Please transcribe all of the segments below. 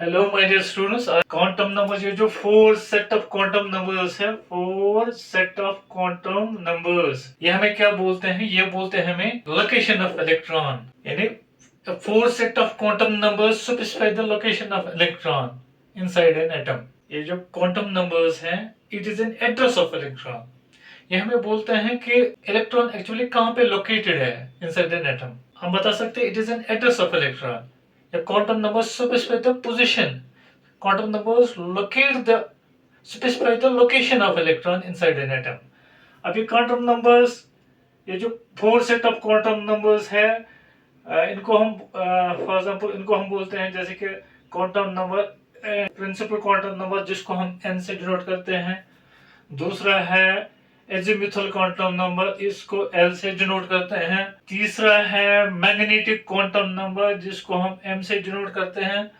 Hello my dear students. Quantum numbers, ये जो four set of quantum numbers है, four set of quantum numbers, ये हमें क्या बोलते हैं? ये बोलते हैं हमें लोकेशन ऑफ इलेक्ट्रॉन। यानी four set of quantum numbers specify the location of electron inside an atom. ये जो क्वांटम नंबर्स हैं, it is an address of electron. ये हमें बोलते हैं कि इलेक्ट्रॉन एक्चुअली कहाँ पे लोकेटेड है इनसाइड एन एटम। हम बता सकते हैं it is an address of electron. The quantum numbers specify the position. Quantum numbers specify the location of electron inside an atom. अब ये क्वांटम नंबर्स, ये जो four set of quantum numbers है, इनको हम फॉर एग्जांपल इनको हम बोलते हैं जैसे कि quantum number, principal quantum number जिसको हम n से डिनोट करते हैं। दूसरा है एजीमुथल क्वांटम नंबर, इसको L से डिनोट करते हैं। तीसरा है मैग्नेटिक क्वांटम नंबर, जिसको हम M से डिनोट करते हैं।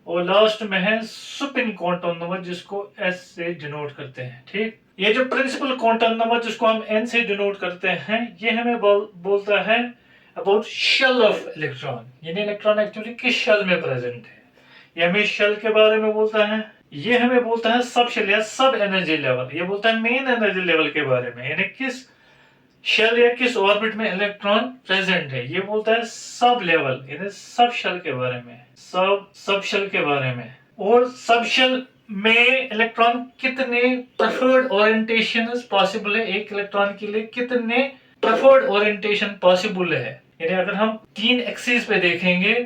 और लास्ट में है सुपिन क्वांटम नंबर, जिसको S से डिनोट करते हैं। ठीक, ये जो प्रिंसिपल क्वांटम नंबर जिसको हम N से डिनोट करते हैं, ये हमें बोलता है अबाउट शेल ऑफ इलेक्ट्रॉन। यानी इलेक्ट्रॉन एक्चुअली किस शेल में प्रेजेंट है, ये हमें शेल के बारे में बोलता है। ये हमें बोलता है सब शेल या सब एनर्जी लेवल। ये बोलता है मेन एनर्जी लेवल के बारे में, यानी किस शेल या किस ऑर्बिट में इलेक्ट्रॉन प्रेजेंट है। ये बोलता है सब लेवल, यानी सब शेल के बारे में, सब शेल के बारे में। और सब शेल में इलेक्ट्रॉन कितने प्रेफर्ड ओरिएंटेशन पॉसिबल है, एक इलेक्ट्रॉन के लिए कितने प्रेफर्ड ओरिएंटेशन पॉसिबल है। यानी अगर हम तीन एक्सिस पे देखेंगे,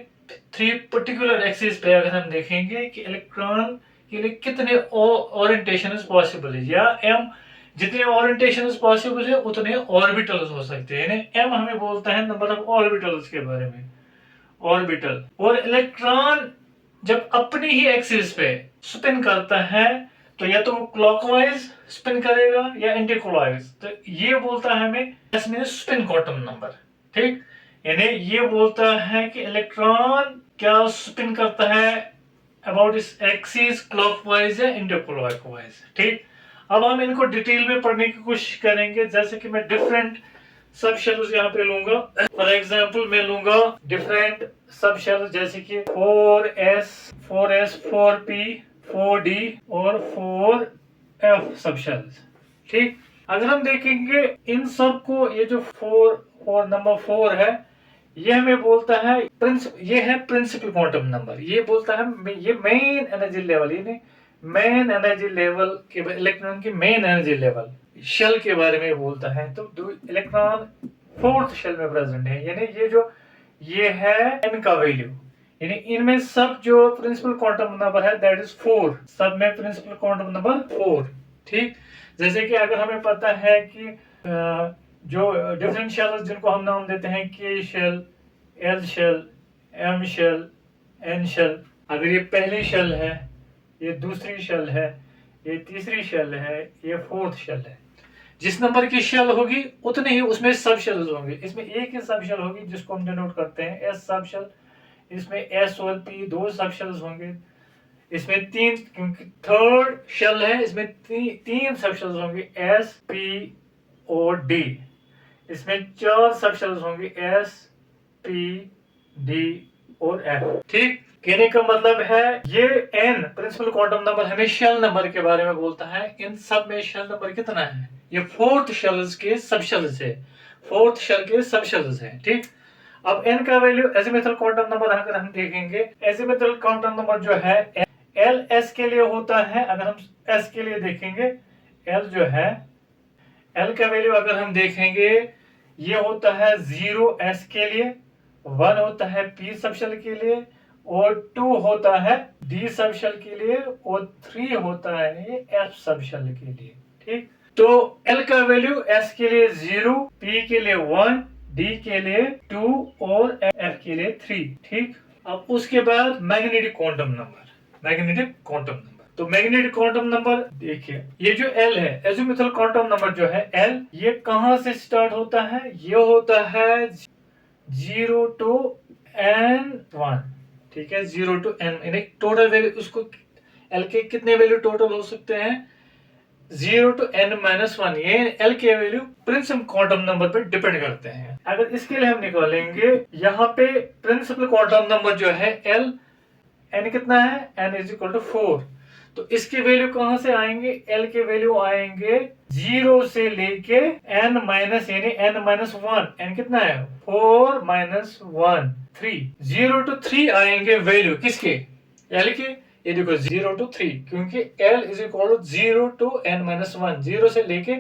थ्री पर्टिकुलर एक्सिस पे अगर हम देखेंगे कि इलेक्ट्रॉन के लिए कितने ओरिएंटेशन पॉसिबल है, या एम जितने ओरिएंटेशन पॉसिबल है उतने ऑर्बिटल्स हो सकते हैं। यानी एम हमें बोलता है नंबर ऑफ ऑर्बिटल्स के बारे में, ऑर्बिटल। और इलेक्ट्रॉन जब अपनी ही एक्सिस पे स्पिन करता है तो या तो वो क्लॉकवाइज स्पिन करेगा या एंटी क्लॉकवाइज। तो ये बोलता है हमें स्पिन क्वांटम नंबर। ठीक, यानी ये बोलता है कि इलेक्ट्रॉन क्या स्पिन करता है अबाउट इस एक्सिस, क्लॉकवाइज या एंटी क्लॉकवाइज। ठीक, अब हम इनको डिटेल में पढ़ने की कोशिश करेंगे। जैसे कि मैं डिफरेंट सब शेल्स यहाँ पे लूंगा। फॉर एग्जांपल मैं लूंगा डिफरेंट सब शेल्स जैसे कि 4s, 4s, 4p, 4d और 4f सब शेल्स। ठीक, अगर हम देखेंगे इन सब को, ये जो फोर नंबर 4 है, ये हमें बोलता है ये है प्रिंसिपल क्वांटम नंबर। ये बोलता है ये मेन एनर्जी लेवल, यानी मेन एनर्जी लेवल के इलेक्ट्रॉन की मेन एनर्जी लेवल शेल के बारे में बोलता है। तो इलेक्ट्रॉन फोर्थ शेल में प्रेजेंट है, यानी ये है n का वैल्यू। यानी इनमें सब जो प्रिंसिपल क्वांटम नंबर है दैट इज 4, सब में प्रिंसिपल क्वांटम नंबर 4। ठीक, जैसे कि अगर हमें पता है कि जो डिफरेंट शेल्स जिनको हम नाम देते हैं K shell, L shell, M shell, N shell. अगर ये पहली शेल है, ये दूसरी शेल है, ये तीसरी शेल है, ये फोर्थ शेल है। जिस नंबर की शेल होगी उतने ही उसमें सब शेल्स होंगे। इसमें एक ही सब शेल होगी जिसको हम डिनोट करते हैं एस सब शेल। इसमें एस और पी दो सब शेल्स होंगे। इसमें तीन, क्योंकि थर्ड शेल है, इसमें तीन सब शेल्स होंगे एस, पी और डी। इसमें चार सब शेल्स होंगे एस, पी, डी और एफ। ठीक, कहने का मतलब है ये n प्रिंसिपल क्वांटम नंबर हमें शेल नंबर के बारे में बोलता है। इन सब में शेल नंबर कितना है, ये फोर्थ शेल्स के सब शेल्स है, फोर्थ शेल के सब शेल्स है। ठीक, अब n का वैल्यू एजीमुथल क्वांटम नंबर अगर हम देखेंगे, एजीमुथल क्वांटम नंबर जो है L s के लिए होता है। अगर हम s के लिए देखेंगे, L जो है, L का वैल्यू अगर हम देखेंगे ये होता है 0 s के लिए, 1 होता है p सब शेल के लिए, और 2 होता है d सब शेल के लिए, और 3 होता है f सब शेल के लिए। ठीक, तो L का वैल्यू s के लिए 0, p के लिए 1, d के लिए 2 और f के लिए 3। ठीक, अब उसके बाद magnetic quantum number, magnetic quantum number. तो मैग्नेटिक क्वांटम नंबर देखिए, ये जो L है, एजीमुथल क्वांटम नंबर जो है L, ये कहां से स्टार्ट होता है, ये होता है 0 to n1। ठीक है, 0 to n, यानी टोटल वैल्यू उसको L के कितने वैल्यू टोटल हो सकते हैं 0 to n-1। ये L के वैल्यू प्रिंसिपल क्वांटम नंबर पे डिपेंड करते हैं। अगर इसके लिए हम निकालेंगे, यहाँ पे प्रिंसिपल क्वांटम नंबर जो है L, n कितना है, n इज इक्वल टू 4। तो इसके वैल्यू कहां से आएंगे, l के वैल्यू आएंगे 0 से लेके n माइनस यानी n माइनस 1। n कितना है 4 माइनस 1 3। 0 to 3 आएंगे वैल्यू किसके, l के। ये देखो 0 to 3 क्योंकि l is equal to 0 to n minus 1। 0 से लेके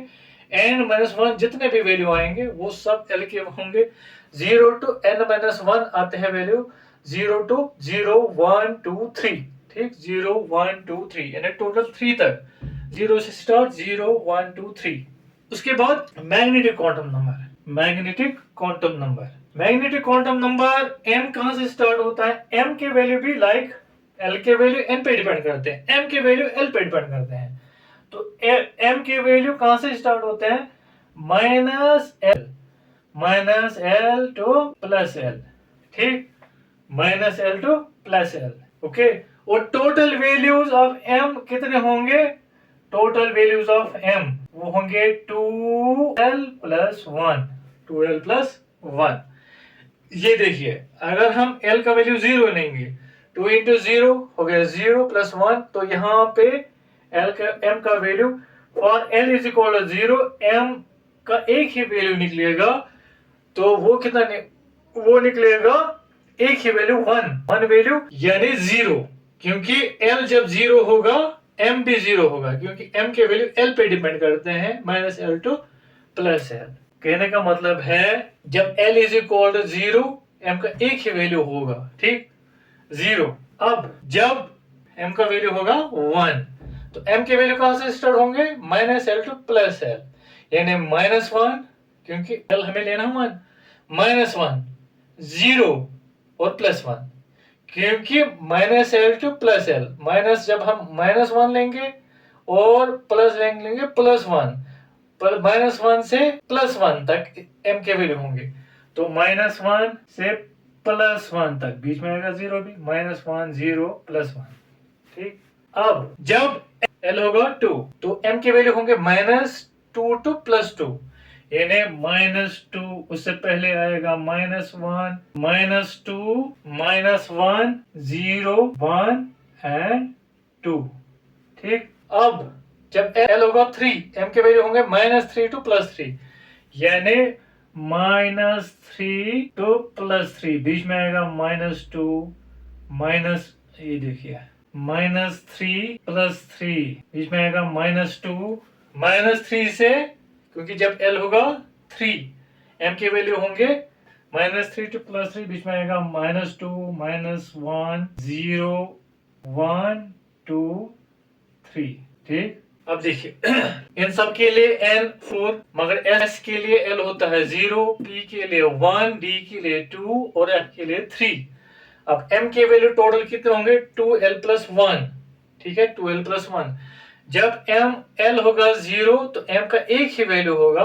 n माइनस 1 जितने भी वैल्यू आएंगे वो सब l के होंगे। 0 to n माइनस 1 आते हैं वैल्यू 0 to 0 1 2 3। ठीक 0 1 2 3 यानी टोटल 3 तक, 0 से स्टार्ट 0 1 2 3। उसके बाद magnetic quantum number, magnetic quantum number. Magnetic quantum number m कहां से स्टार्ट होता है, m के वैल्यू भी लाइक l के वैल्यू n पे डिपेंड करते हैं, m के वैल्यू l पे डिपेंड करते हैं। तो m के वैल्यू कहां से स्टार्ट होते हैं, minus l to plus l। ठीक minus l to plus l। Okay और टोटल वैल्यूज ऑफ m कितने होंगे, टोटल वैल्यूज ऑफ m वो होंगे 2l प्लस 1, 2l प्लस 1। ये देखिए अगर हम l का वैल्यू 0 लेंगे 2 इंटू 0 हो गया 0 प्लस 1। तो यहाँ पे m का value for l is equal to 0, m का एक ही वैल्यू निकलेगा। तो वो कितना वो निकलेगा एक ही वैल्यू 1 वैल्यू यानी 0, क्योंकि l जब 0 होगा m भी 0 होगा, क्योंकि m के वैल्यू l पे डिपेंड करते हैं minus l to plus l। कहने का मतलब है जब l is equal to 0 m का एक ही वैल्यू होगा। ठीक 0। अब जब m का वैल्यू होगा 1 तो m के वैल्यू कहां से स्टार्ट होंगे, minus l to plus l यानी माइनस 1 क्योंकि l हमें लेना 1, माइनस 1 0 और प्लस 1 क्योंकि minus l to plus l। Minus जब हम माइनस 1 लेंगे और प्लस लेंगे प्लस 1, माइनस 1 से प्लस 1 तक m के वैल्यू होंगे। तो माइनस 1 से प्लस 1 तक बीच में आएगा 0 भी, माइनस 1 0 प्लस 1। ठीक अब जब l होगा 2 तो m के वैल्यू होंगे माइनस 2 टू प्लस 2 यानी माइनस 2 उससे पहले आएगा माइनस 1 माइनस 2 माइनस 1 0 1 एंड 2। ठीक अब जब l होगा 3 m के वैल्यू होंगे माइनस 3 टू प्लस 3 यानी माइनस 3 टू प्लस 3 बीच में आएगा माइनस 2 माइनस, ये देखिए माइनस 3 प्लस 3 बीच में आएगा माइनस 2 माइनस 3 से, क्योंकि जब l होगा 3 m के वैल्यू होंगे माइनस 3 टू प्लस 3 बीच में आएगा माइनस 2 माइनस 1 0 1 2 3। ठीक अब देखिए इन सब के लिए n 4 मगर s के लिए l होता है 0, p के लिए 1, d के लिए 2 और f के लिए 3। अब m के वैल्यू टोटल कितने होंगे 2l प्लस 1। ठीक है 2l प्लस 1। जब l होगा 0 तो m का एक ही वैल्यू होगा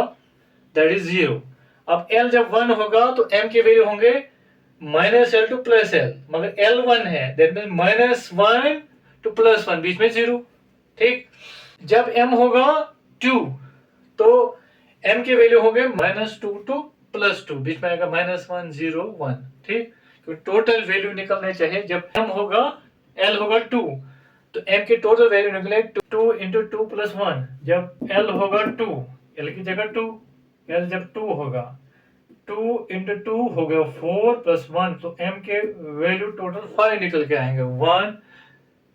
दैट इज 0। अब l जब 1 होगा तो m के वैल्यू होंगे minus l to plus l मगर l 1 है that mean minus 1 two plus 1 बीच में 0। ठीक जब m होगा 2 तो m के वैल्यू होंगे माइनस 2 टू प्लस 2 बीच में आएगा माइनस 1 0 1। ठीक तो टोटल वैल्यू निकलने चाहिए। जब m होगा l होगा 2 तो m के टोटल वैल्यू निकले 2 इंटू 2 प्लस 1। जब l होगा 2 l की जगह 2, l जब 2 होगा 2 इंटू 2 हो गया 4 प्लस 1 तो m के वैल्यू टोटल 5 निकल के आएंगे 1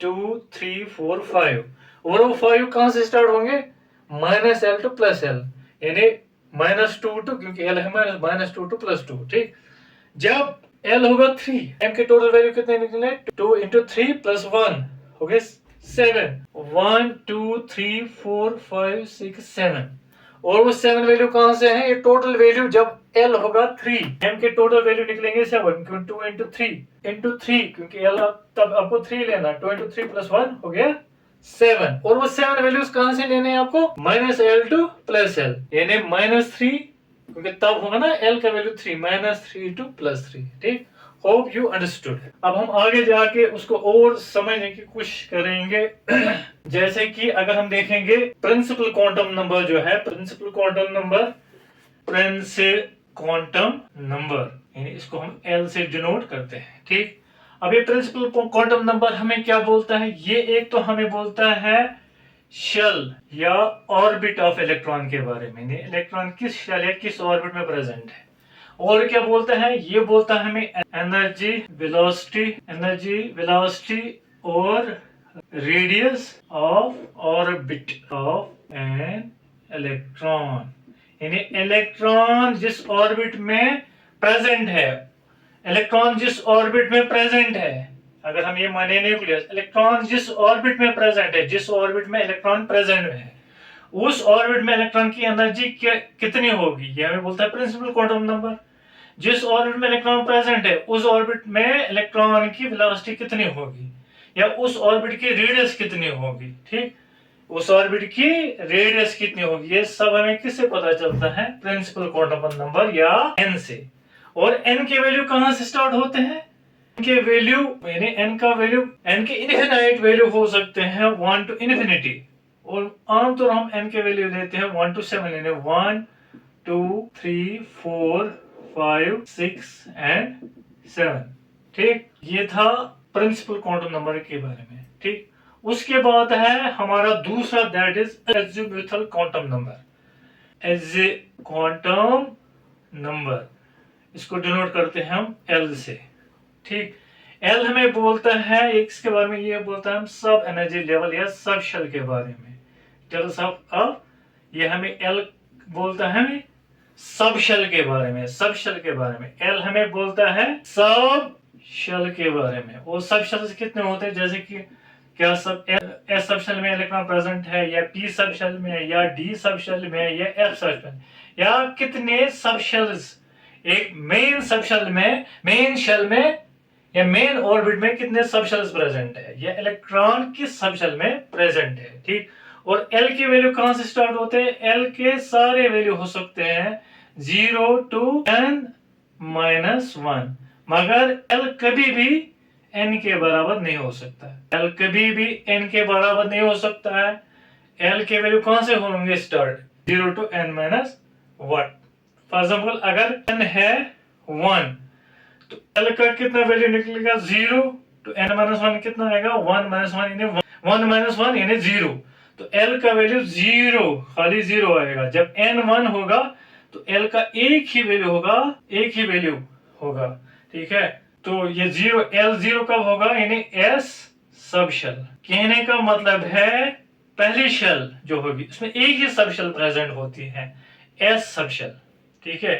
2 3 4 5 और वो 5 कहां से स्टार्ट होंगे minus l to plus l यानी माइनस 2 टू, क्योंकि l है माइनस 2 टू प्लस 2। ठीक जब l होगा 3 m के टोटल वैल्यू कितने निकले 2 इंटू 3 प्लस 1 हो गए 7 1 2 3 4 5 6 7 और वो 7 वैल्यू कहां से है, ये टोटल वैल्यू जब l होगा 3 m के टोटल वैल्यू निकलेंगे 7 क्योंकि 2 इंटू 3 क्योंकि l तब आपको 3 लेना 2 इंटू 3 प्लस 1 हो गया 7 और वो 7 वैल्यूज कहां से लेने हैं आपको minus l to plus l यानी माइनस 3 क्योंकि तब होगा ना l का वैल्यू 3 माइनस 3 टू प्लस 3। ठीक होप यू अंडरस्टूड। अब हम आगे जाके उसको और समझने की कोशिश करेंगे जैसे कि अगर हम देखेंगे प्रिंसिपल क्वांटम नंबर जो है, प्रिंसिपल क्वांटम नंबर यानी इसको हम L से डिनोट करते हैं। ठीक अब ये प्रिंसिपल क्वांटम नंबर हमें क्या बोलता है, ये एक तो हमें बोलता है शेल या ऑर्बिट ऑफ इलेक्ट्रॉन के बारे में, इलेक्ट्रॉन किस शेल या किस ऑर्बिट में प्रेजेंट है। और क्या बोलता है, ये बोलता है हमें एनर्जी वेलोसिटी और radius of orbit of N electron, यानी इलेक्ट्रॉन जिस ऑर्बिट में प्रेजेंट है, इलेक्ट्रॉन जिस ऑर्बिट में प्रेजेंट है, अगर हम ये माने न्यूक्लियस, इलेक्ट्रॉन जिस ऑर्बिट में प्रेजेंट है, जिस ऑर्बिट में इलेक्ट्रॉन प्रेजेंट है, उस ऑर्बिट में इलेक्ट्रॉन की एनर्जी कितनी होगी, ये हमें बोलता है प्रिंसिपल क्वांटम नंबर। जिस ऑर्बिट में इलेक्ट्रॉन प्रेजेंट है उस ऑर्बिट में इलेक्ट्रॉन की वेलोसिटी कितनी होगी, या उस ऑर्बिट की रेडियस कितनी होगी, ठीक, उस ऑर्बिट की रेडियस कितनी होगी, ये सब हमें किससे पता चलता है, प्रिंसिपल क्वांटम नंबर या एन से। और एन के वैल्यू कहां से स्टार्ट होते हैं, के वैल्यू यानी एन का वैल्यू, एन के इनफिनाइट वैल्यू हो सकते हैं 1 to इन्फिनिटी, और आमतौर हम एन के वैल्यू लेते हैं 1 to 7, यानी 1 2 3 4 5 6 एंड 7, ठीक। ये था प्रिंसिपल क्वांटम नंबर के बारे में, ठीक। उसके बाद है हमारा दूसरा, that is azimuthal quantum number. As a quantum number इसको डिनोट करते हैं हम एल से, ठीक। एल हमें बोलता है, इसके बारे में ये बोलता है हम सब एनर्जी लेवल या सब शेल के बारे में। चलो सब, अब ये हमें एल बोलता है हमें सब शेल के बारे में, सब शेल के बारे में। एल हमें बोलता है सब शेल के बारे में। और सब शेल कितने होते हैं, जैसे कि क्या सब एस सब शेल में इलेक्ट्रॉन प्रेजेंट है, या पी सब शेल में, या डी सब शेल में, या एफ सब शेल, या कितने सब शेल्स एक मेन सब शेल में, मेन शेल में या मेन ऑर्बिट में कितने सब शेल्स प्रेजेंट है, या इलेक्ट्रॉन किस सब शेल में प्रेजेंट है, ठीक। और एल के वैल्यू कहां से स्टार्ट होते हैं, एल के सारे वैल्यू हो सकते हैं 0 to n-1, मगर एल कभी भी n के बराबर नहीं हो सकता है, एल कभी भी n के बराबर नहीं हो सकता है। एल के वैल्यू कहां से होंगे start, 0 to n-1। For example अगर n है 1 तो एल का कितना वैल्यू निकलेगा, 0 to n-1 कितना आएगा, 1 - 1 यानी 1 - 1 यानी 0। तो एल का वैल्यू 0, खाली 0 आएगा। जब n 1 होगा तो एल का एक ही वैल्यू होगा, एक ही वैल्यू होगा, ठीक है। तो ये 0, एल 0 कब होगा, यानी एस सब शेल। कहने का मतलब है पहली शेल जो होगी उसमें एक ही सब शेल प्रेजेंट होती है, एस सब शेल, ठीक है।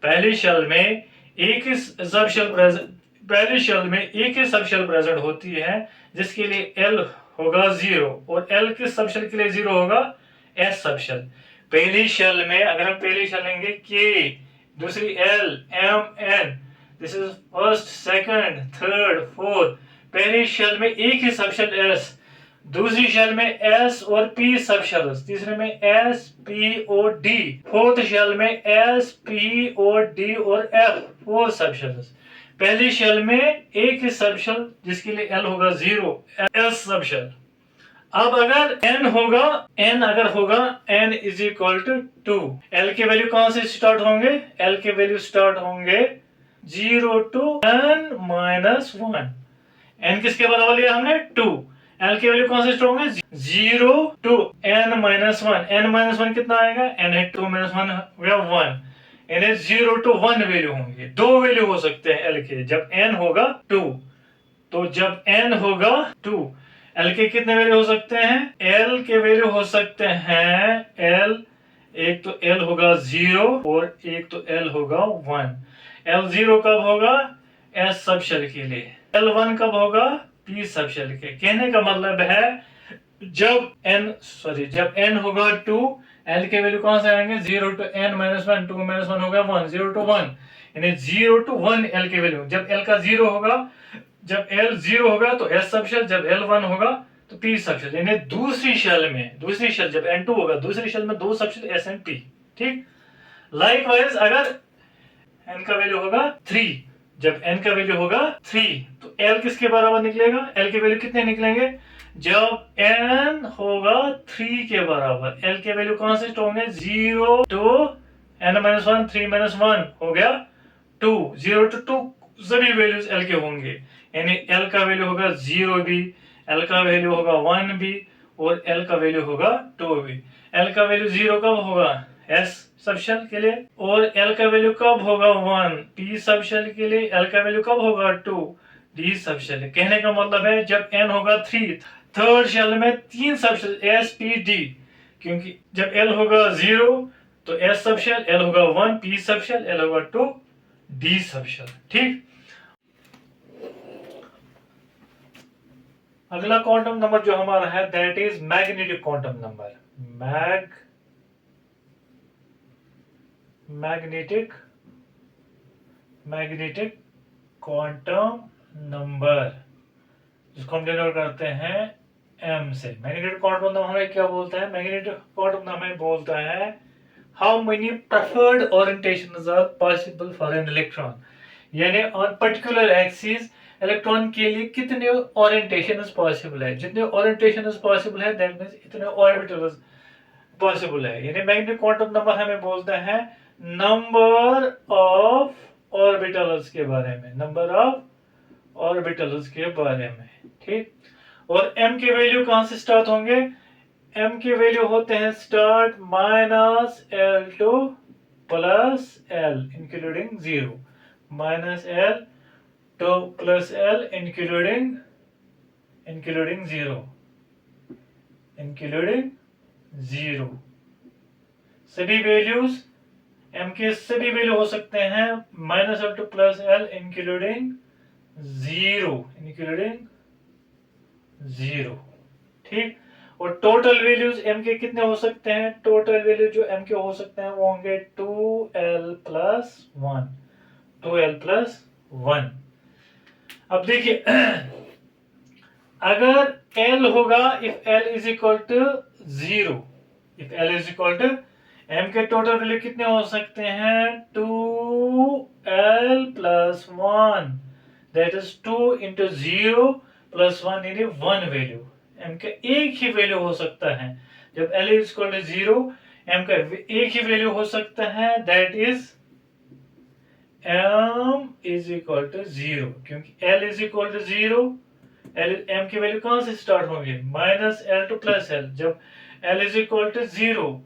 पहली शेल में एक ही सब शेल प्रेजेंट, पहली शेल में एक ही सब शेल प्रेजेंट होती है, जिसके लिए एल होगा 0, और एल किस सब शेल के लिए 0 होगा, एस सब शेल। पहली शेल में अगर हम पहली शेल लेंगे के, दूसरी L, M, N, this is first, second, third, fourth. पहली शेल में एक ही सब शेल एस, दूसरी शेल में एस और पी सब शेल्स, तीसरे में एस पी और डी, फोर्थ शेल में एस पी और डी और एफ, फोर सब शेल्स। पहली शेल में एक ही सब शेल जिसके लिए एल होगा 0, एस सब शेल। अब अगर n होगा, n अगर होगा n is equal to 2, l के वैल्यू कहां से स्टार्ट होंगे, l के वैल्यू स्टार्ट होंगे 0 to n-1। n किसके बराबर लिया हमने, 2। l के वैल्यू कहां से स्टार्ट होंगे, 0 to n-1। n-1 कितना आएगा, n है 2 - 1 हो गया 1, यानी 0 to 1 वैल्यू होंगे। दो वैल्यू हो सकते हैं l के, जब n होगा 2, तो जब n होगा 2 एल के कितने वैल्यू हो सकते हैं, एल के वैल्यू हो सकते हैं एल, एक तो एल होगा 0 और एक तो एल होगा 1। एल 0 कब होगा, एस सब शेल के लिए, एल 1 कब होगा, पी सब शेल के। कहने का मतलब है जब n होगा 2, एल के वैल्यू कहां से आएंगे, 0 to n-1, 2 - 1 होगा 1, 0 to 1, यानी 0 to 1 एल के वैल्यू। जब एल का 0 होगा, जब एल 0 होगा तो एस सब शेल, जब एल 1 होगा तो पी सब शेल, यानी दूसरी शेल में, दूसरी शेल जब n2 होगा, दूसरी शेल में दो sub shell S and P, ठीक। लाइकवाइज अगर n का वैल्यू होगा 3, जब n का वैल्यू होगा 3 तो l किसके बराबर निकलेगा, l के वैल्यू कितने निकलेंगे, जब n होगा 3 के बराबर, l के वैल्यू कहां से होंगे, 0 to n-1, 3 - 1 हो गया 2, 0 to 2 सभी वैल्यूज l के होंगे, यानी L का वैल्यू होगा 0 भी, L का वैल्यू होगा 1 भी और L का वैल्यू होगा 2 भी। L का वैल्यू 0 कब होगा? S सबशेल के लिए। और L का वैल्यू कब होगा? 1 P सबशेल के लिए। L का वैल्यू कब होगा? 2 D सबशेल। कहने का मतलब है जब N होगा 3, थर्ड शेल में 3 सबशेल S P D, क्योंकि जब L होगा 0 तो S सबशेल, L होगा 1 P सबशेल, L होगा 2 D सबशेल। ठीक। अगला क्वांटम नंबर जो हमारा है that is magnetic quantum number. Magnetic quantum number, जिसको हम डिनोट करते हैं m से। मैग्नेटिक क्वांटम नंबर हमें क्या बोलता है? मैग्नेटिक क्वांटम नंबर हमें बोलता है how many preferred orientations are possible for an electron, यानी ऑन पर्टिकुलर एक्सिस इलेक्ट्रॉन के लिए कितने ओरिएंटेशन पॉसिबल है। जितने ओरिएंटेशन पॉसिबल है दैट मींस इतने ऑर्बिटल्स पॉसिबल है। यानी मैग्नेटिक क्वांटम नंबर हमें बोलता है नंबर ऑफ ऑर्बिटल्स के बारे में, नंबर ऑफ ऑर्बिटल्स के बारे में। ठीक। और m के वैल्यू कहां से स्टार्ट होंगे? m के वैल्यू होते हैं start -L to +L including 0, -L to +L including 0, सभी वैल्यूज m के सभी वैल्यू हो सकते हैं -L to +L इंक्लूडिंग 0। ठीक। और टोटल वैल्यूज m के कितने हो सकते हैं? टोटल वैल्यू जो m के हो सकते हैं वो होंगे 2l+1। अब देखिए अगर L होगा, if L is equal to 0, if L is equal to, M के टोटल वैल्यू कितने हो सकते हैं? 2l+1, दैट इज 2 into 0 + 1 यानी 1 वैल्यू। M का एक ही वैल्यू हो सकता है जब L is equal to 0, M का एक ही वैल्यू हो सकता है that is m is equal to 0, क्योंकि L is equal to 0, m की वैल्यू कहां से स्टार्ट होंगे? -L to +L। जब L इज इक्वल टू 0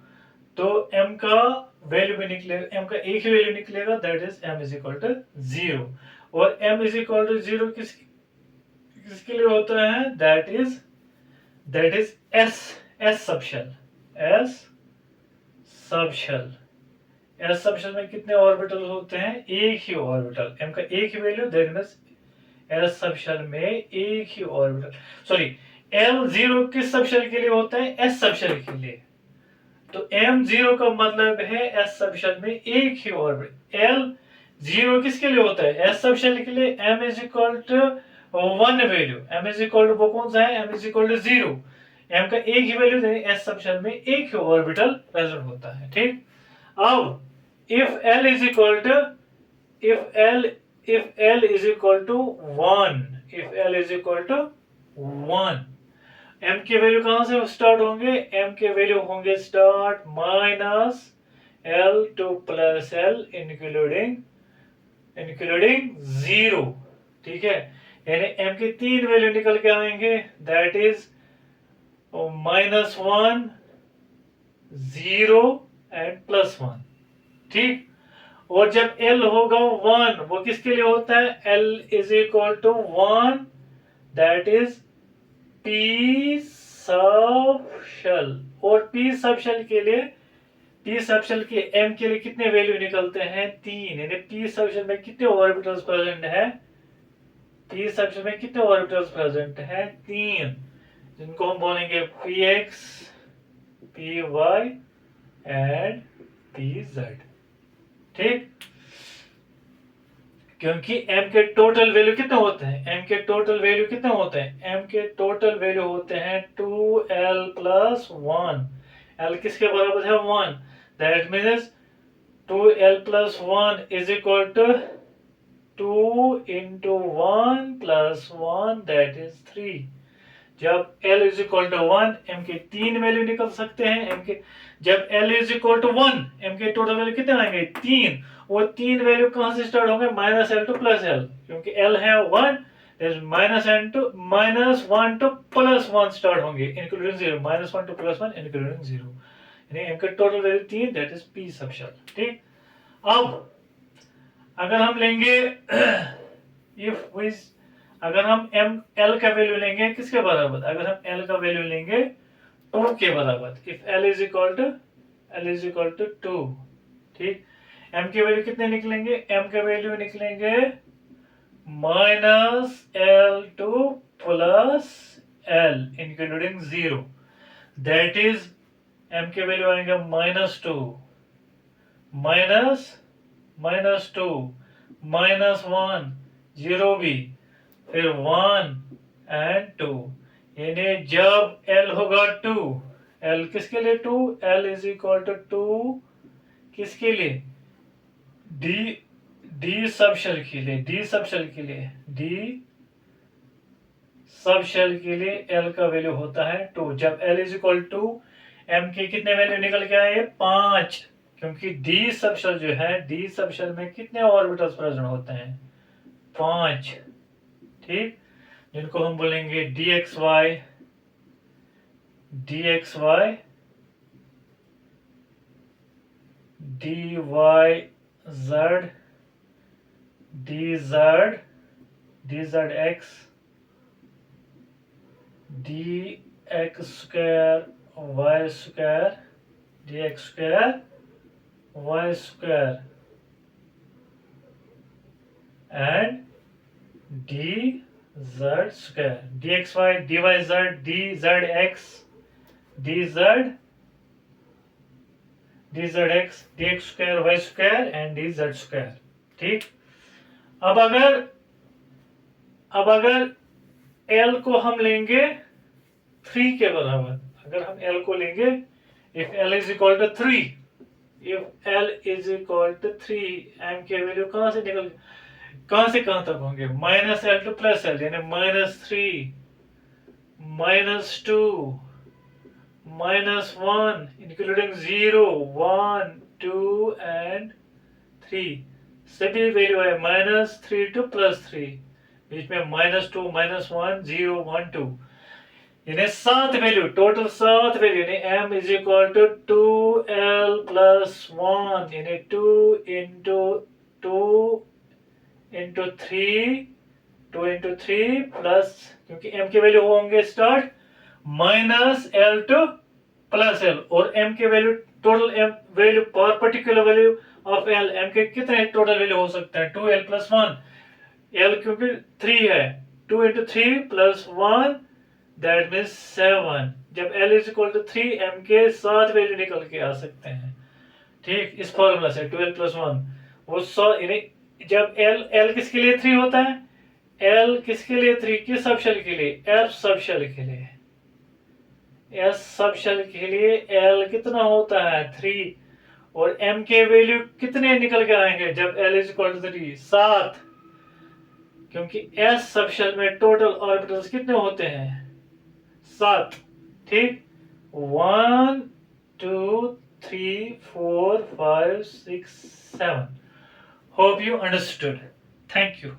तो m का वैल्यू भी निकलेगा, m का एक ही वैल्यू निकलेगा that is m is equal to 0। और m इज इक्वल टू 0 किसके लिए होता है? That is S subshell. S subshell में कितने ऑर्बिटल होते हैं? एक ही ऑर्बिटल। m का एक ही value that means S subshell में एक ही ऑर्बिटल। सॉरी, L0 किस सबशेल के लिए होता है? S सबशेल के लिए। तो M0 का मतलब है S सबशेल में एक ही ऑर्बिटल। L0 किसके लिए होता है? S सबशेल के लिए। M is equal to 1 value, M is equal to वो कौन सा है? M is equal to 0। M का एक ही वैल्यू देने S सबशेल में एक ही ऑर्बिटल प्रेजेंट होता है। ठीक। अब if L is equal to 1, m के वैल्यू कहां से स्टार्ट होंगे? m के वैल्यू होंगे start -L to +L including 0। ठीक है, यानी m के 3 वैल्यू निकल के आएंगे दैट इज -1, 0 एंड +1। ठीक। और जब L होगा 1, वो किसके लिए होता है? L is equal to 1 that is P subshell. और P सबशेल के लिए, P सबशेल के M के लिए कितने वैल्यू निकलते हैं? 3। यानी P सबशेल में कितने ऑर्बिटल्स प्रेजेंट है? P सबशेल में कितने ऑर्बिटल्स प्रेजेंट है? 3, जिनको हम बोलेंगे Px, Py एंड Pz। ठीक। क्योंकि m के टोटल वैल्यू कितने होते हैं? m के टोटल वैल्यू कितने होते हैं? m के टोटल वैल्यू होते हैं 2l+1। l किसके बराबर है? 1। That means 2l+1 is equal to 2 into 1 + 1 that इज 3। जब L is equal to 1, m के 3 वैल्यू निकल सकते हैं। m के जब L is equal to 1, m के टोटल वैल्यू कितने आएंगे? 3। वो 3 वैल्यू कहां से स्टार्ट होंगे? -L to +L, क्योंकि L है 1 -n to -1 to +1 स्टार्ट होंगे इंक्लूडिंग 0, -1 to +1 इंक्लूडिंग 0, यानी m का टोटल वैल्यू 3, that is p sub shell. ठीक, अब अगर हम लेंगे इफ विज अगर हम m l का वैल्यू लेंगे किसके बराबर, अगर हम l का वैल्यू लेंगे 2 के बराबर, if l is equal to 2, ठीक, m के वैल्यू कितने निकलेंगे, m के वैल्यू निकलेंगे -l to +l including 0, that is m के वैल्यू आएंगे -2, -2, -1, 0 भी, फिर 1 एंड 2, यानी जब l होगा 2, l किसके लिए 2, l इज इक्वल टू 2 किसके लिए, डी सब शेल के लिए, डी सब शेल के लिए l का वैल्यू होता है 2, जब l is equal to m के कितने वैल्यू निकल के आए 5, क्योंकि डी सब शेल जो है, डी सब शेल में कितने ऑर्बिटल्स प्रेजेंट होते हैं 5, ठीक, जिनको हम बोलेंगे dxy, dyz, dzx, dx square y square, dx square y square and dz square, dxy, dyz, dzx, dzx, dx square y square and dz square। ठीक, अब अगर l को हम लेंगे 3 के बराबर, अगर हम l को लेंगे if l is equal to 3, if l is equal to 3, m के वैल्यू कहां से कहां तक होंगे, -l to +l, यानी -3, -2, -1 इंक्लूडिंग 0, 1, 2 एंड 3, सभी वैल्यू है -3 to +3, बीच में -2, -1, 0, 1, 2, यानी 7 वैल्यू, टोटल 7 वैल्यू, यानी m is equal to 2l + 1, यानी 2 into 3 प्लस, क्योंकि m के वैल्यू होंगे स्टार्ट -l to +l, और m के वैल्यू टोटल m वैल्यू पर particular value of l, m के कितने टोटल वैल्यू हो सकते हैं 2l + 1, l क्योंकि 3 है, 2 into 3 + 1 दैट मीन्स 7, जब l is equal to 3 m के 7 वैल्यू निकल के आ सकते हैं। ठीक, इस फॉर्मूला से 2l + 1 वो 100, यानी जब l किसके लिए 3 होता है, l किसके लिए 3, किस सब शेल के लिए, f सब शेल के लिए, s सब शेल के लिए l कितना होता है 3, और m के वैल्यू कितने निकल के आएंगे जब l इज इक्वल टू 3, 7, क्योंकि s सब शेल में टोटल ऑर्बिटल्स कितने होते हैं 7। ठीक, 1, 2, 3, 4, 5, 6, 7। Hope you understood. Thank you.